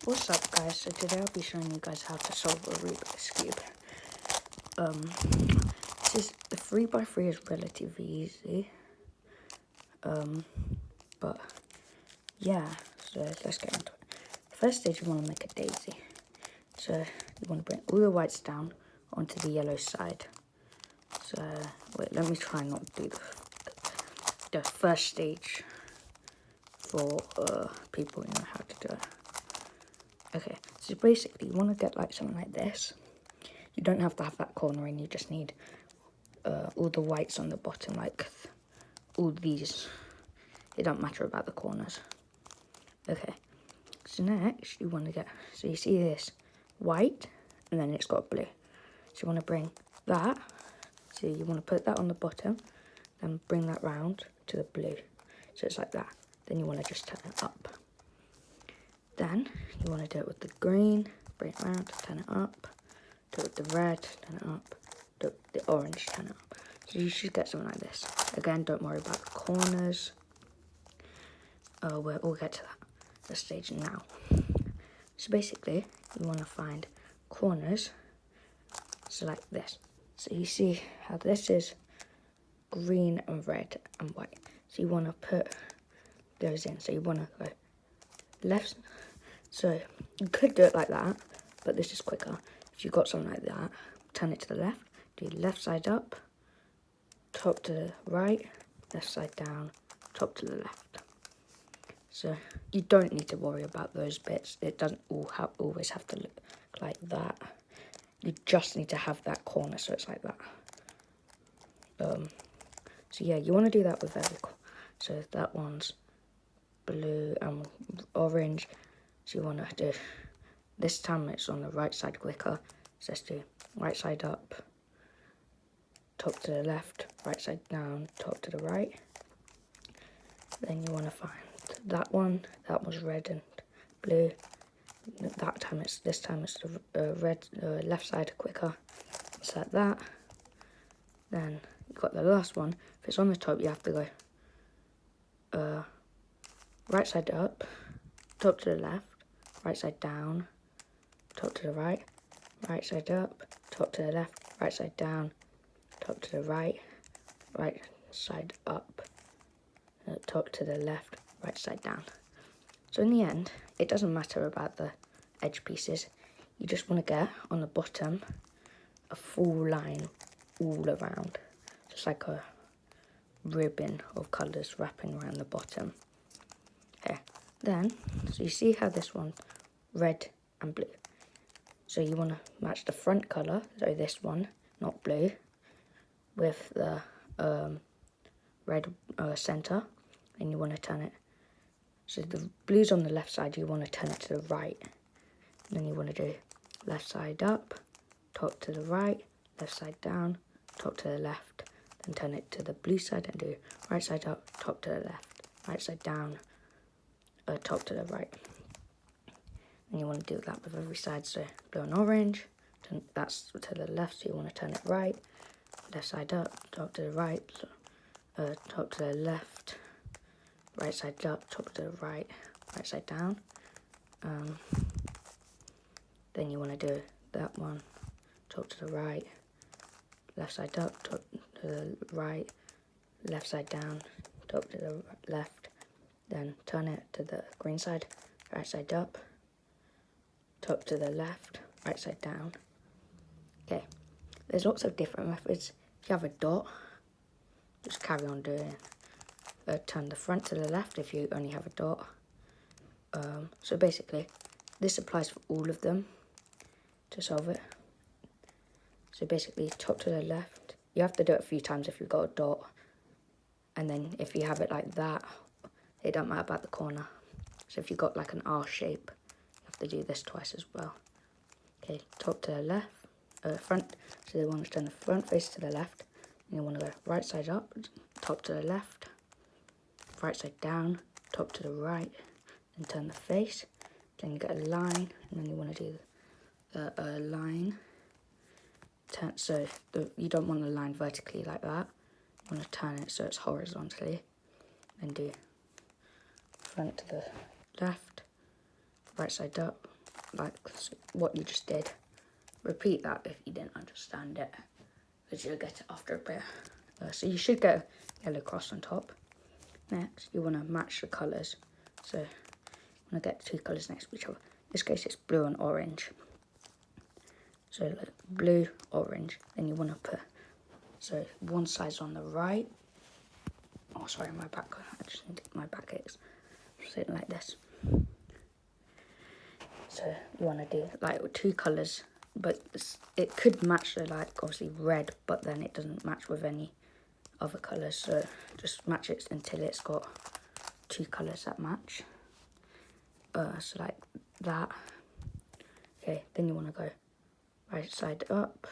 What's up, guys? So today I'll be showing you guys how to solve a Rubik's Cube. The 3x3 is relatively easy. But yeah, so let's get into it. First stage, you want to make a daisy. So you want to bring all the whites down onto the yellow side. So wait, let me try not to do the first stage for people who know how to do it. Okay, so basically you want to get like something like this. You don't have to have that corner in, you just need all the whites on the bottom, like all these. It don't matter about the corners. Okay, so next you want to get, so you see this white and then it's got blue. So you want to bring that, so you want to put that on the bottom, then bring that round to the blue. So it's like that. Then you want to just turn it up. Then you want to do it with the green, bring it around, turn it up, do it with the red, turn it up, do it with the orange, turn it up. So you should get something like this. Again, don't worry about the corners. We'll get to that stage now. So basically, you want to find corners, so like this. So you see how this is green and red and white. So you want to put those in. So you want to go left. So you could do it like that, but this is quicker. If you've got something like that, turn it to the left, do left side up, top to the right, left side down, top to the left. So you don't need to worry about those bits. It doesn't always have to look like that. You just need to have that corner, so it's like that. So yeah, you want to do that with every corner. So that one's blue and orange. So you want to do, this time it's on the right side quicker. So let's do right side up, top to the left, right side down, top to the right. Then you want to find that one. That was red and blue. This time it's the red, left side quicker. It's like that. Then you got the last one. If it's on the top, you have to go right side up, top to the left, right side down, top to the right, right side up, top to the left, right side down, top to the right, right side up, top to the left, right side down. So in the end, it doesn't matter about the edge pieces. You just want to get on the bottom a full line all around, just like a ribbon of colours wrapping around the bottom. Okay, then, so you see how this one, red and blue. So you want to match the front colour, so this one, not blue, with the red centre, and you want to turn it. So the blue's on the left side, you want to turn it to the right. And then you want to do left side up, top to the right, left side down, top to the left. Then turn it to the blue side and do right side up, top to the left, right side down, top to the right. And you want to do that with every side, so blue and orange, that's to the left, so you want to turn it right, left side up, top to the right, top to the left, right side up, top to the right, right side down. Then you want to do that one, top to the right, left side up, top to the right, left side down, top to the left. Then turn it to the green side, right side up, top to the left, right side down. Okay, there's lots of different methods. If you have a dot, just carry on doing it. Turn the front to the left if you only have a dot. So basically, this applies for all of them to solve it. So basically, top to the left, you have to do it a few times if you've got a dot. And then if you have it like that, it don't matter about the corner. So if you've got like an R shape, you have to do this twice as well. Okay, top to the left, front, so they want to turn the front face to the left. And you want to go right side up, top to the left, right side down, top to the right, and turn the face. Then you get a line, and then you want to do a line. You don't want the line vertically like that. You want to turn it so it's horizontally. Then do front to the left, right side up, like what you just did. Repeat that if you didn't understand it, because you'll get it after a bit. So you should get a yellow cross on top. Next, you want to match the colours. So you want to get 2 colours next to each other. In this case, it's blue and orange. So like blue, orange. Then you want to put, so one side's on the right. Oh, sorry, my back. I just need my back aches. Sitting like this. So you want to do like 2 colours, but it could match the like obviously red, but then it doesn't match with any other colours. So just match it until it's got 2 colours that match. So like that. Okay, then you want to go right side up,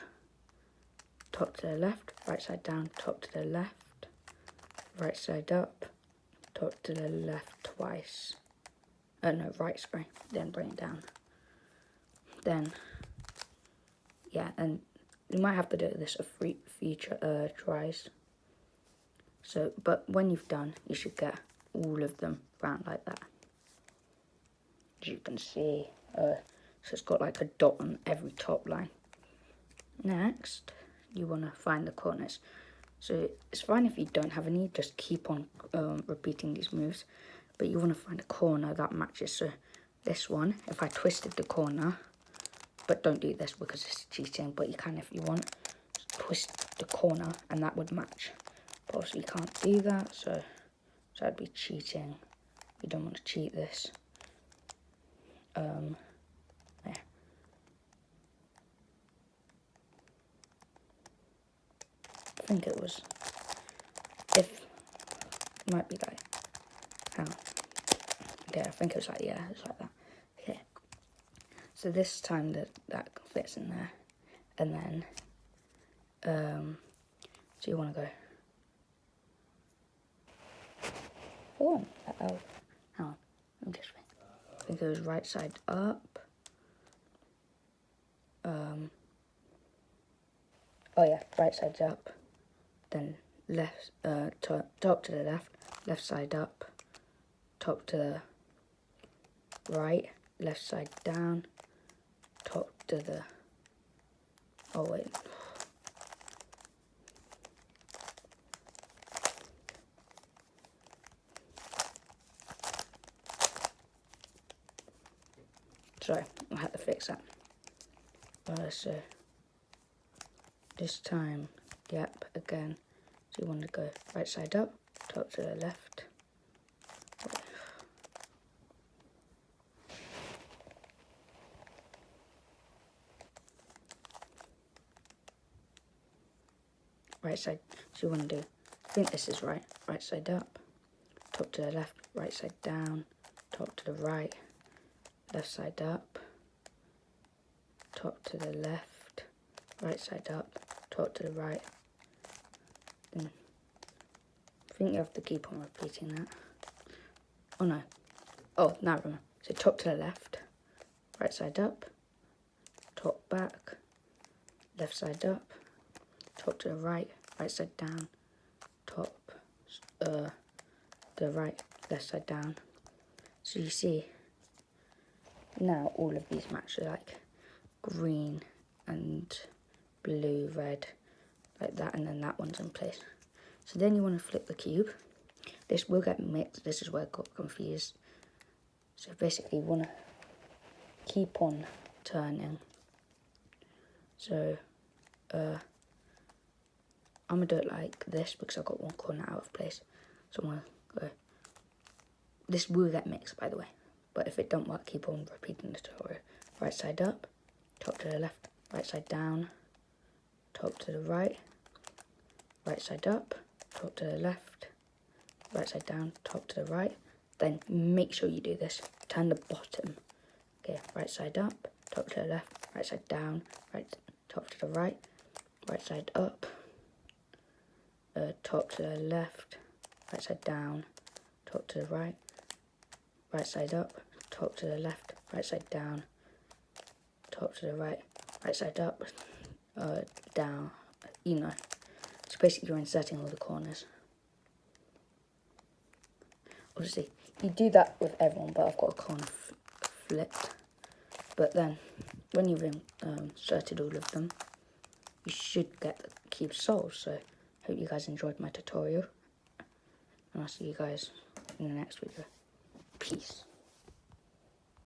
top to the left, right side down, top to the left, right side up, top to the left twice. No, right, sorry. Then bring it down. Then, yeah, and you might have to do this a few tries. So, but when you've done, you should get all of them round like that. As you can see, so it's got like a dot on every top line. Next, you want to find the corners. So it's fine if you don't have any, just keep on repeating these moves. But you want to find a corner that matches. So this one, if I twisted the corner, but don't do this because it's cheating, but you can if you want. Just twist the corner and that would match. But obviously you can't do that, so that'd be cheating. You don't want to cheat this. Yeah. I think it was, it might be like, how? Yeah, I think it was like, yeah, it's like that. Okay. So this time that fits in there. And then, so you want to go. Oh, hang on, let me just think. I think it was right side up. Oh yeah, right side's up. Then left, top to the left, left side up, top to the right, left side down, top to the, oh wait. Sorry, I had to fix that. So this time, yep, again. So you want to go right side up, top to the left. Right side, so you want to do, I think this is right, right side up, top to the left, right side down, top to the right, left side up, top to the left, right side up, top to the right. Then I think you have to keep on repeating that. Oh no. Oh, now remember. So top to the left, right side up, top back, left side up, top to the right, right side down, top, the right, left side down. So you see, now all of these match like green and blue, red, like that, and then that one's in place. So then you want to flip the cube. This will get mixed, this is where I got confused. So basically you want to keep on turning. So, I'm going to do it like this because I've got one corner out of place. So I'm going to go, this will get mixed by the way. But if it don't work, keep on repeating the tutorial. Right side up, top to the left, right side down, top to the right, right side up, top to the left, right side down, top to the right. Then make sure you do this. Turn the bottom. Okay, right side up, top to the left, right side down, right top to the right side up, top to the left, right side down, top to the right side up, top to the left, right side down, top to the right side up, down, you know. So basically you're inserting all the corners. Obviously, you do that with everyone, but I've got a corner flipped. But then, when you've inserted all of them, you should get the cube solved. So, hope you guys enjoyed my tutorial. And I'll see you guys in the next video. Peace.